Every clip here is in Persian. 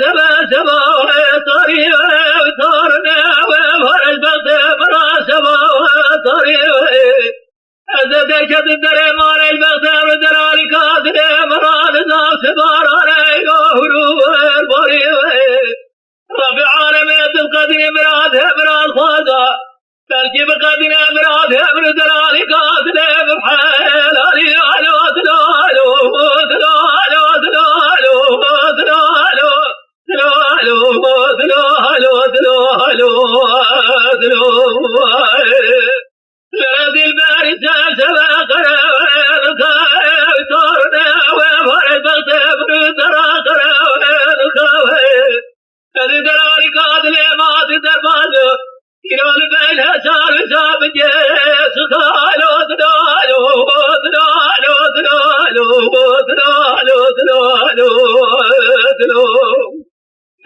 سبا سبا طريق ثارنا وفرج بغت مرا سبا طريق أزدك الدري مال البغت ودرالي كادر مرا نزاف سبار عليك هروب البريق رب عالمية القدر مراد مراد خاضا بلكي بقدر مراد مراد دلالي قاتل بحيل علي علو دلالو دلالو دلالو دلالو دلالو دلالو دلالو لردي الباري سبا قرار تورنا وفرد بغتبر ترى قرار هذه دلالي قاتل ما تدربانو كيلو البيت صار ساب جيس خالو دلالو دلالو دلالو دلالو دلالو دلالو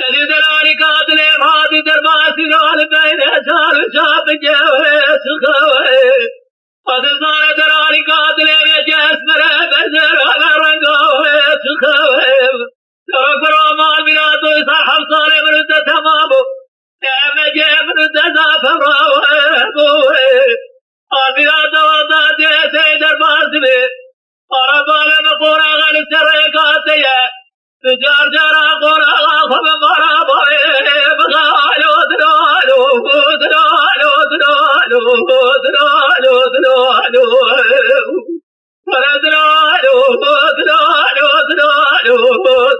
هذه دلالي قاتل ما تدربان كيلو البيت صار ساب جيس خالو هذه صار دلالي قاتل جيس مرة بزر ورنقو خالو ترى كرامال بلادو صاحب صالح مرد تمامو نعم جيب ردنا فراوه بلاد وضع سيدر باسمي وربال مقورا غالي سرقاتي تجار جرى قورا غاخب مرابي بغالو دلالو دلالو دلالو دلالو دلالو دلالو دلالو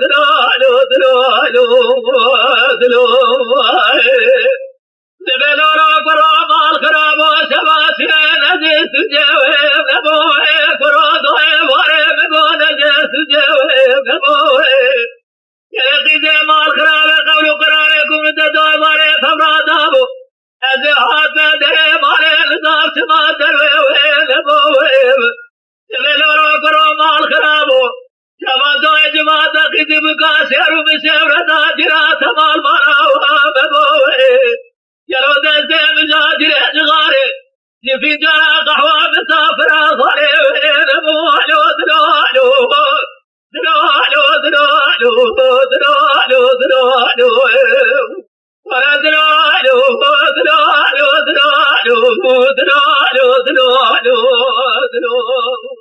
دلالو دلالو دلالو دبلورا قرامال خرابو سباسين نجس جويب نبوه قرادوه وارب قون نجس جويب نبوه يلقي زمال خراب قولو قراركم تدوه وارب فمرادابو ازحاد مدري مالي لطاف سما دروه نبوه دبلورا قرامال خرابو شبادوه جماعة قدب كاسر بسورة جرات مال مراوها ببوه يلو دسته مجاجر جغاري جفي جرى قحوة مسافرة صاري نبوالو دلالو دلالو دلالو دلالو دلالو ورا دلالو دلالو دلالو دلالو دلالو دلالو